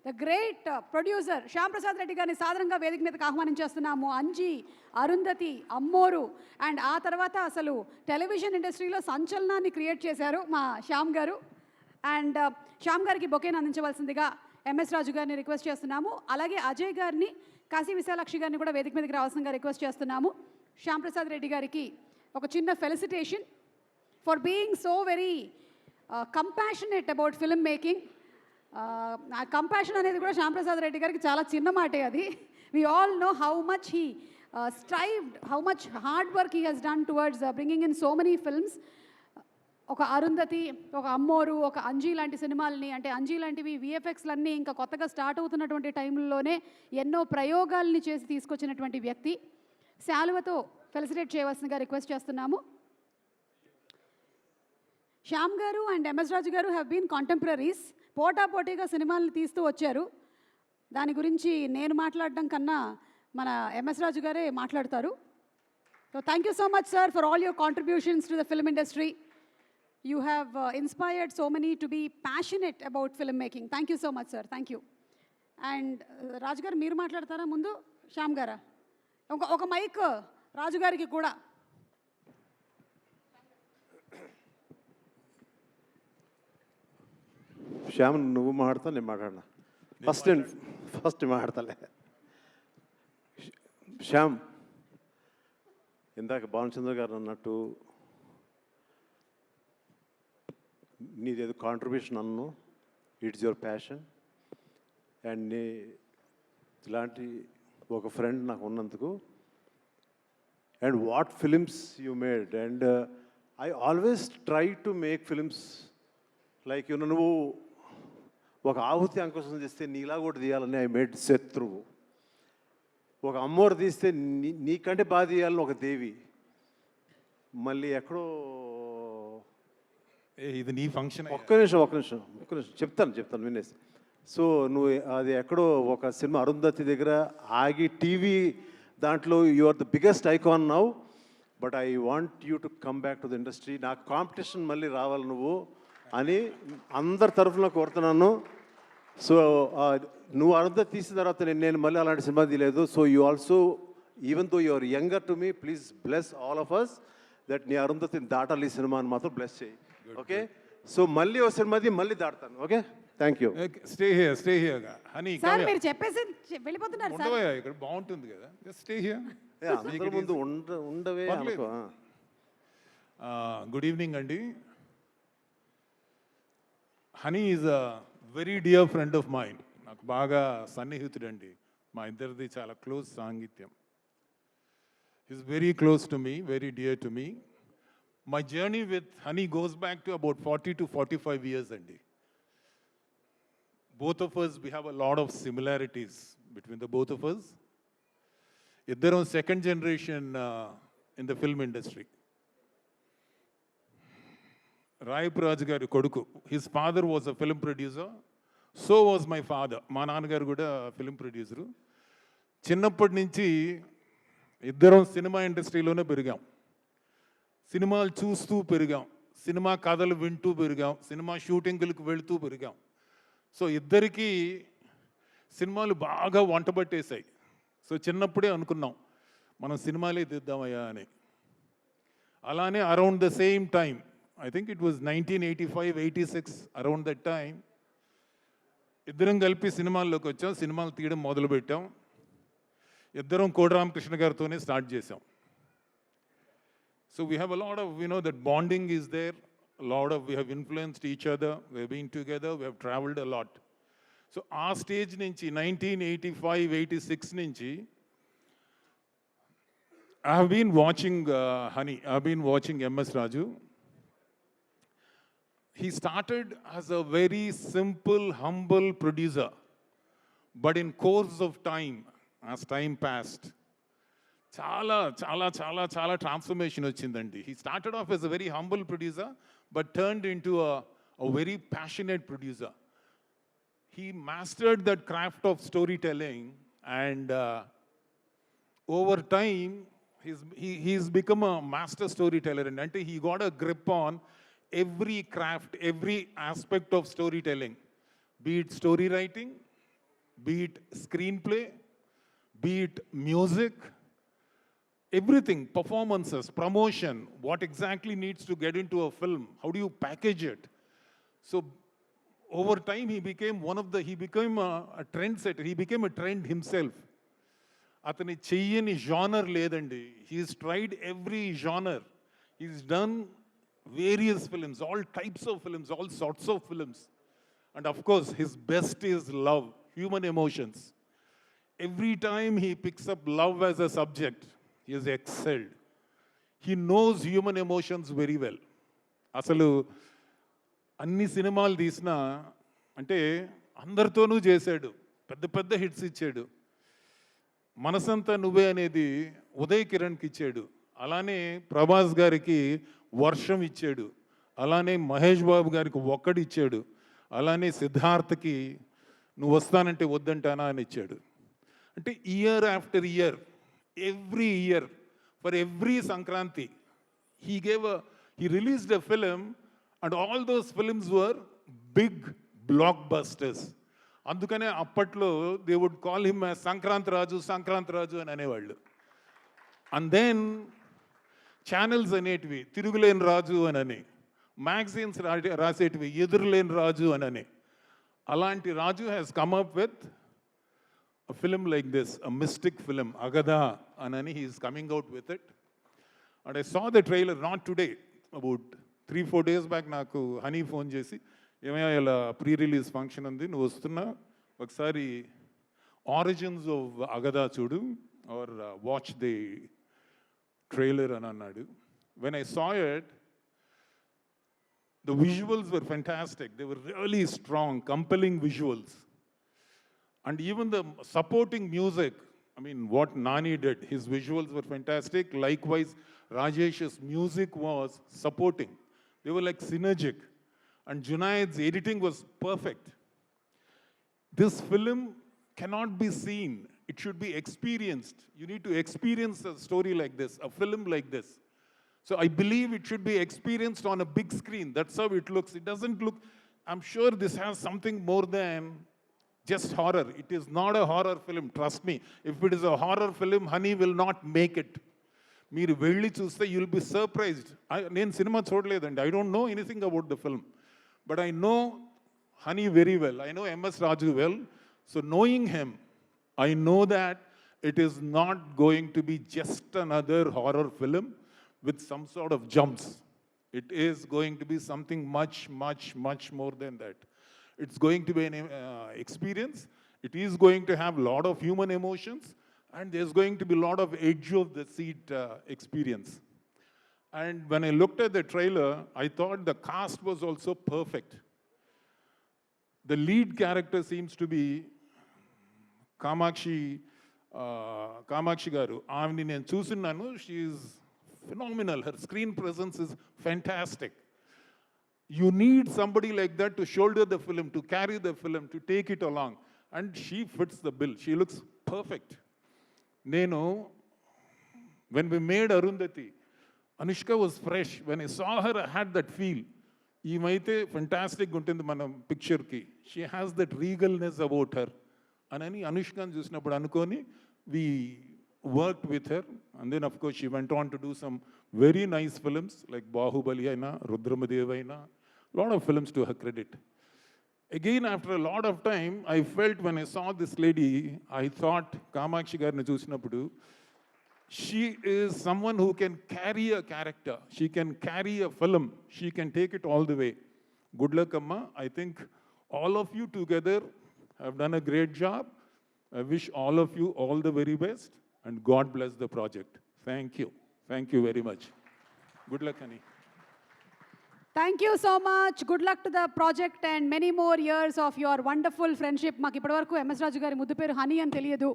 The great producer Shyam Prasad Reddy గారిని సాధారణంగా వేదిక మీదకి ఆహ్వానించేస్తున్నాము. అంజీ, అరుంధతి, అమ్మోరు అండ్ ఆ తర్వాత అసలు టెలివిజన్ ఇండస్ట్రీలో సంచలనాన్ని క్రియేట్ చేశారు మా శ్యామ్ గారు. అండ్ శ్యామ్ గారికి బొకేని అందించవలసిందిగా ఎంఎస్ రాజు గారిని రిక్వెస్ట్ చేస్తున్నాము. అలాగే అజయ్ గారిని, కాశీ విశాలాక్షి గారిని కూడా వేదిక మీదకి రావాల్సిందిగా రిక్వెస్ట్ చేస్తున్నాము. శ్యామ్ ప్రసాద్ రెడ్డి గారికి ఒక చిన్న felicitation for being so very compassionate about film making. ఆ కంపాషన్ అనేది కూడా శ్యామ్ ప్రసాద్ రెడ్డి గారికి చాలా చిన్న మాటే అది. We all know how much he strived, how much hard work he has done towards bringing in so many films. ఒక అరుంధతి, ఒక అమ్మోరు, ఒక అంజీ లాంటి సినిమాలని, అంటే అంజీ లాంటివి విఎఫ్ఎక్స్లన్నీ ఇంకా కొత్తగా స్టార్ట్ అవుతున్నటువంటి టైంలోనే ఎన్నో ప్రయోగాల్ని చేసి తీసుకొచ్చినటువంటి వ్యక్తి. శాలువతో ఫెలిసిటేట్ చేయవలసిందిగా రిక్వెస్ట్ చేస్తున్నాము. శ్యామ్ గారు అండ్ ఎంఎస్ రాజు గారు హ్యావ్ బీన్ కాంటెంపరీస్. పోటాపోటీగా సినిమాలను తీస్తూ వచ్చారు. దాని గురించి నేను మాట్లాడడం కన్నా మన ఎంఎస్ రాజు గారే మాట్లాడతారు. So thank you so much sir for all your contributions to the film industry. You have inspired so many to be passionate about filmmaking. Thank you so much, sir. Thank you. And రాజు గారు మీరు మాట్లాడతారా ముందు, శ్యామ్ గారా? ఒక mic రాజు గారికి కూడా. శ్యామ్ నువ్వు మాట్లాడతా, నేను మాట్లాడినా. ఫస్ట్ మాట్లాడతాలే. శ్యామ్, ఇందాక భానుచంద్ర గారు అన్నట్టు నీదేదో కాంట్రిబ్యూషన్ అన్ను, ఇట్స్ యువర్ ప్యాషన్. అండ్ ఇలాంటి ఒక ఫ్రెండ్ నాకు ఉన్నందుకు, and what films you made. And I always try to make films like నువ్వు ఒక ఆహుతి అంకుశం తీస్తే నీలా కూడా తీయాలని ఐ మేడ్ శత్రువు. ఒక అమ్మోరు తీస్తే నీకంటే బాగా తీయాలని ఒక దేవి. మళ్ళీ ఎక్కడో ఇది నీ ఫంక్షన్. ఒక్క నిమిషం చెప్తాను వినేసి. సో నువ్వు అది ఎక్కడో ఒక సినిమా అరుంధతి దగ్గర ఆగి టీవీ దాంట్లో you are the biggest icon now. But I want you to come back to the industry. నాకు కాంపిటీషన్ మళ్ళీ రావాలి నువ్వు అని అందరి తరఫున కోరుతున్నాను. సో నువ్వు అరుంధతి తీసిన తర్వాత నేను మళ్ళీ అలాంటి సినిమా తీయలేదు. So you also, even though you are younger to me, please bless all of us that నీ అరుంధతిని దాటాలి ఈ సినిమాని మాత్రం బ్లెస్ చేయి. ఓకే, సో మళ్ళీ ఒక సినిమాది మళ్ళీ దాడతాను. Okay, thank you. Stay here honey. Sir మీరు చెప్పేసి వెళ్ళిపోతున్నారు సార్. ఉండవయ్యా, ఇక్కడ బాగుంటుంది కదా, జస్ట్ స్టే హియర్. అందరి ముందు ఉండవే. గుడ్ ఈవినింగ్ అండి. Honey is a very dear friend of mine. నాకు బాగా సన్నిహితుడండి. మా ఇద్దరిది చాలా క్లోజ్ సాంగిత్యం. Is very close to me, very dear to me. My journey with Honey goes back to about 40 to 45 years, Andy. Both of us, we have a lot of similarities between the both of us. Iddaram second generation in the film industry. Rayapuraj garu koduku. His father was a film producer. So was my father. Ma nannagaru kuda film producer. Chinnappadi nunchi iddaram cinema industry lone perigam. సినిమాలు చూస్తూ పెరిగాం, cinema కథలు వింటూ పెరిగాం, cinema షూటింగ్లకు వెళుతూ పెరిగాం. So ఇద్దరికీ సినిమాలు బాగా వంటబట్టేశాయి. సో చిన్నప్పుడే అనుకున్నాం మనం సినిమాలే తీద్దామయ్యా అని. అలానే around the same time, I think it was 1985-86, around that time ఇద్దరం కలిపి సినిమాల్లోకి వచ్చాం. సినిమాలు తీయడం మొదలుపెట్టాం. ఇద్దరం కోడిరామకృష్ణ గారితోనే స్టార్ట్ చేసాం. So we have a lot of, that bonding is there. We have influenced each other. We have been together. We have traveled a lot. So our stage nunchi 1985-86 nunchi I have been watching Honey. I have been watching MS Raju. He started as a very simple, humble producer. But in course of time, as time passed, చాలా transformation వచ్చిందండి. He started off yes a very humble producer but turned into a very passionate producer. He mastered that craft of story telling and over time he's become a master storyteller. And అంటే he got a grip on every craft, every aspect of storytelling, be it story writing, be it screenplay, be it music, everything, performances, promotion, what exactly needs to get into a film, how do you package it? So over time, he became a trendsetter. He became a trend himself. అతని చెయ్యని genre లేదండి. He's tried every genre. He's done various films, all types of films, all sorts of films. And of course, his best is love, human emotions. Every time he picks up love as a subject, he has excelled. He knows human emotions very well. అసలు అన్ని సినిమాలు తీసినా అంటే అందరితోనూ చేశాడు, పెద్ద పెద్ద hits ఇచ్చాడు. మనసంతా నువ్వే అనేది ఉదయ్ కిరణ్కి ఇచ్చాడు, అలానే ప్రభాస్ గారికి వర్షం ఇచ్చాడు, అలానే మహేష్ బాబు గారికి ఒక్కడు ఇచ్చాడు, అలానే సిద్ధార్థకి నువ్వు వస్తానంటే వద్దంటానా అని ఇచ్చాడు. అంటే year after year, every year, for every Sankranti he released a film and all those films were big blockbusters. అందుకనే అప్పట్లో they would call him Sankranthi Raju అని అనేవాళ్ళు. అండ్ దెన్ ఛానల్స్ అనేటివి తిరుగులేని రాజు అని, మ్యాగజైన్స్ రాసేటివి ఎదురులేని రాజు అని. అలాంటి Raju has come up with a film like this, a mystic film, Agada, and he is coming out with it. And I saw the trailer not today, about 3-4 days back. నాకు honey phone చేసి, ఏమయ్యా ఇలా pre release function ఉంది, నువ్వు వస్తున్నా, ఒకసారి origins of అగదా చూడు are watch the trailer అని అన్నాడు. When I saw it, the visuals were fantastic. They were really strong, compelling visuals. And even the supporting music, I mean, what Nani did, his visuals were fantastic. Likewise, Rajesh's music was supporting. They were like synergic. And Junaid's editing was perfect. This film cannot be seen. It should be experienced. You need to experience a story like this, a film like this. So I believe it should be experienced on a big screen. That's how it looks. It doesn't look, I'm sure this has something more than just horror. It is not a horror film, trust me. If it is a horror film, Honey will not make it. మీరు వెళ్ళి చూస్తే you will be surprised. నేను cinema చూడలేదండి, I don't know anything about the film. But I know Honey very well. I know MS Raju well. So knowing him, I know that it is not going to be just another horror film with some sort of jumps. It is going to be something much, much, much more than that. It's going to be an experience. It is going to have a lot of human emotions, and there's going to be a lot of edge of the seat experience. And when I looked at the trailer, I thought the cast was also perfect. The lead character seems to be Kamakshi garu. Avni nenu chusunnanu, she is phenomenal. Her screen presence is fantastic. You need somebody like that to shoulder the film, to carry the film, to take it along. And she fits the bill. She looks perfect. Nenu, when we made Arundhati, Anushka was fresh. When I saw her, I had that feel. Imaithe fantastic untindi mana picture ki. She has that regalness about her. Anani Anushkan chusinapudu anukoni, we worked with her. And then of course she went on to do some very nice films like Bahubali aina, Rudramadeva aina. Lot of films to her credit. Again, after a lot of time, I felt when I saw this lady, I thought Kamakshi garni chusinapudu, she is someone who can carry a character. She can carry a film. She can take it all the way. Good luck, Amma. I think all of you together have done a great job. I wish all of you all the very best, and God bless the project. Thank you. Thank you very much. Good luck, honey. Thank you so much. Good luck to the project and many more years of your wonderful friendship. మాకు ఇప్పటివరకు MS రాజు గారి ముద్దు పేరు honey అని తెలియదు.